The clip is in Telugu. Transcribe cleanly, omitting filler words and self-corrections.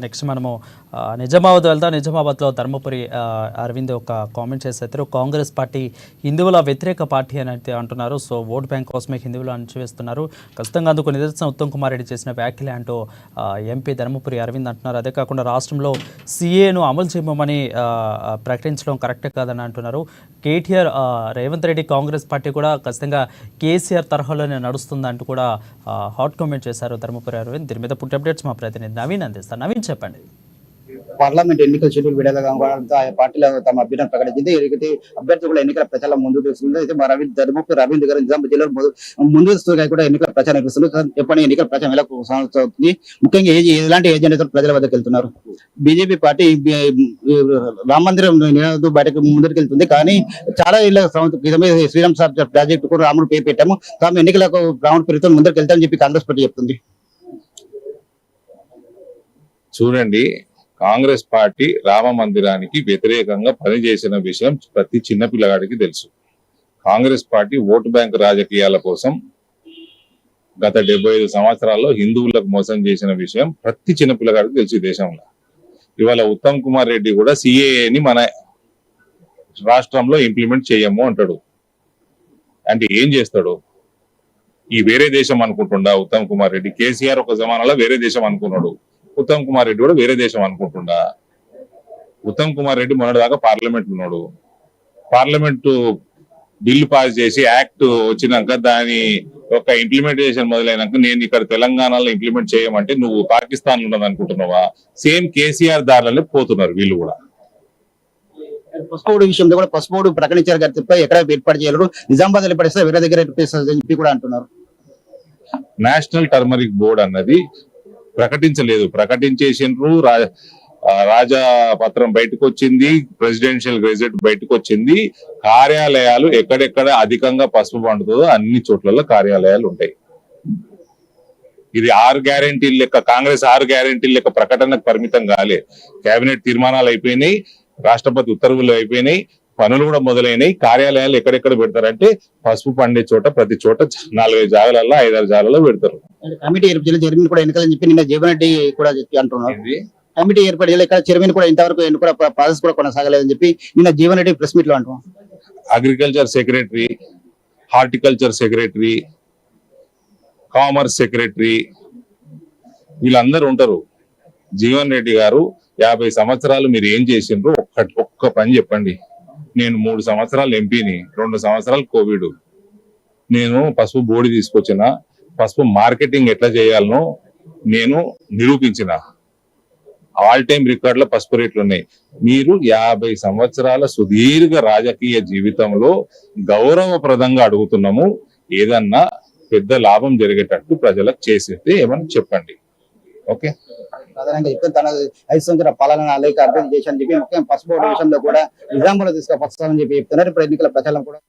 నెక్స్ట్ మనము నిజామాబాద్ వెళ్తాం. నిజామాబాద్లో ధర్మపురి అరవింద్ ఒక కామెంట్ చేస్తారు. కాంగ్రెస్ పార్టీ హిందువుల వ్యతిరేక పార్టీ అని అయితే అంటున్నారు. సో ఓట్ బ్యాంక్ కోసమే హిందువులు అణచివేస్తున్నారు. ఖచ్చితంగా అందుకు నిదర్శనం ఉత్తమ్ కుమార్ రెడ్డి చేసిన వ్యాఖ్యలే అంటూ ఎంపీ ధర్మపురి అరవింద్ అంటున్నారు. అదే కాకుండా రాష్ట్రంలో సీఏను అమలు చేయమని ప్రకటించడం కరెక్ట్ కాదని అంటున్నారు. కేటీఆర్ రేవంత్ రెడ్డి కాంగ్రెస్ పార్టీ కూడా ఖచ్చితంగా కేసీఆర్ తరహాలోనే నడుస్తుందంటూ కూడా హాట్ కామెంట్ చేశారు ధర్మపురి అరవింద్. దీని మీద పుట్టి అప్డేట్స్ మా ప్రతినిధి నవీన్ అందిస్తారు. నవీన్ చెప్పండి. పార్లమెంట్ ఎన్నికల షెడ్యూల్ విడుదల కావడంతో ఆయా పార్టీలో తమ అభ్యర్థులను ప్రకటించింది. ఇక అభ్యర్థులు కూడా ఎన్నికల ప్రచారం ముందుకు తీసుకుంది. అయితే మా ధర్మపురి అరవింద్ గారు నిజామాబాద్ జిల్లాలో ముందస్తుగా కూడా ఎన్నికల ప్రచారం నిర్వహిస్తున్నారు. చెప్పండి, ఎన్నికల ప్రచారం ఎలా కొనసాగుతుంది, ముఖ్యంగా ఎలాంటి ఏజెండాతో ప్రజల వద్దకు వెళ్తున్నారు? బీజేపీ పార్టీ రామ మందిరం బయటకు ముందుకు వెళ్తుంది. కానీ చాలా ఏళ్ల క్రితమే శ్రీరామ్ సార్ ప్రాజెక్టు కూడా రాముడు పేరు పెట్టాము, తాము ఎన్నికలకు రాముడు పేరుతో ముందుకు వెళ్తామని చెప్పి కాంగ్రెస్ పార్టీ చెప్తుంది. చూడండి, కాంగ్రెస్ పార్టీ రామ మందిరానికి వ్యతిరేకంగా పనిచేసిన విషయం ప్రతి చిన్న పిల్లగాడికి తెలుసు. కాంగ్రెస్ పార్టీ ఓటు బ్యాంక్ రాజకీయాల కోసం గత 75 సంవత్సరాల్లో హిందువులకు మోసం చేసిన విషయం ప్రతి చిన్న పిల్లగాడికి తెలుసు దేశంలో. ఇవాళ ఉత్తమ్ కుమార్ రెడ్డి కూడా సిఏఏని మన రాష్ట్రంలో ఇంప్లిమెంట్ చేయము అంటాడు. అంటే ఏం చేస్తాడు? ఈ వేరే దేశం అనుకుంటుండా ఉత్తమ్ కుమార్ రెడ్డి? కేసీఆర్ ఒక జమానాలో వేరే దేశం అనుకున్నాడు, ఉత్తమ్ కుమార్ రెడ్డి కూడా వేరే దేశం అనుకుంటుండా? ఉత్తమ్ కుమార్ రెడ్డి మొన్నటిదాకా పార్లమెంట్ ఉన్నాడు. పార్లమెంటు బిల్లు పాస్ చేసి యాక్ట్ వచ్చినాక దాని ఒక ఇంప్లిమెంటేషన్ మొదలైనాక నేను ఇక్కడ తెలంగాణలో ఇంప్లిమెంట్ చేయమంటే నువ్వు పాకిస్తాన్ లో ఉన్నది అనుకుంటున్నావా? సేమ్ కేసీఆర్ దారిలోనే పోతున్నారు వీళ్ళు కూడా. పసుపోడు విషయంలో కూడా పసుపోడు ప్రకటించారు కానీ తప్ప ఎక్కడ ఏర్పాటు చేయలేరు. నిజామాబాద్ ఏర్పడిస్తే వేరే దగ్గర అని చెప్పి కూడా అంటున్నారు. నేషనల్ టర్మరిక్ బోర్డ్ అన్నది ప్రకటించలేదు, ప్రకటించేసిండ్రు. రాజపత్రం బయటకు వచ్చింది, ప్రెసిడెన్షియల్ గెజెట్ బయటకు వచ్చింది. కార్యాలయాలు ఎక్కడెక్కడ అధికంగా పసుపు పండుతుందో అన్ని చోట్ల కార్యాలయాలు ఉంటాయి. ఇది 6 గ్యారెంటీల లెక్క, కాంగ్రెస్ 6 గ్యారెంటీల లెక్క ప్రకటనకు పరిమితం కాలే. కేబినెట్ తీర్మానాలు అయిపోయినాయి, రాష్ట్రపతి ఉత్తర్వులు అయిపోయినాయి, పనులు కూడా మొదలైనవి. కార్యాలయాలు ఎక్కడెక్కడ పెడతారంటే పసుపు పండే చోట ప్రతి చోట 4-5 జాగాలలో 5-6 జాగాలలో పెడతారు. కమిటీ చైర్మన్ కూడా ఎన్నికలని చెప్పి నిన్న జీవన్ రెడ్డి కూడా అంటున్నారు. కమిటీ ఏర్పాటు చేయాలి, ఇక్కడ చైర్మన్ కూడా ఇంతవరకు ఎన్నికల ప్రాసెస్ కూడా కొనసాగలేదని చెప్పి నిన్న జీవన్ రెడ్డి ప్రెస్ మీట్ లో అంటున్నారు. Agriculture secretary, horticulture secretary, commerce secretary వీళ్ళందరూ ఉంటారు. జీవన్ రెడ్డి గారు 50 సంవత్సరాలు మీరు ఏం చేసిండ్రు ఒక్క పని చెప్పండి. నేను 3 సంవత్సరాలు ఎంపీని, 2 సంవత్సరాలు కోవిడ్. నేను పసుపు బోర్డు తీసుకొచ్చిన, పసుపు మార్కెటింగ్ ఎట్లా చేయాలనో నేను నిరూపించిన. ఆల్ టైమ్ రికార్డులో పసుపు రేట్లు ఉన్నాయి. మీరు 50 సంవత్సరాల సుదీర్ఘ రాజకీయ జీవితంలో గౌరవప్రదంగా అడుగుతున్నాము, ఏదన్నా పెద్ద లాభం జరిగేటట్టు ప్రజలకు చేసేది ఏమని చెప్పండి. ఓకే, ప్రధానంగా ఇప్పుడు తన 5 సంవత్సరాల పాలన లేక అభివృద్ధి చేశానని చెప్పి ముఖ్యంగా పసుపు విషయంలో కూడా నిజాంలో తీసుకొస్తామని చెప్పి చెప్తున్నారు. ఇప్పుడు ఎన్నికల ప్రచారం కూడా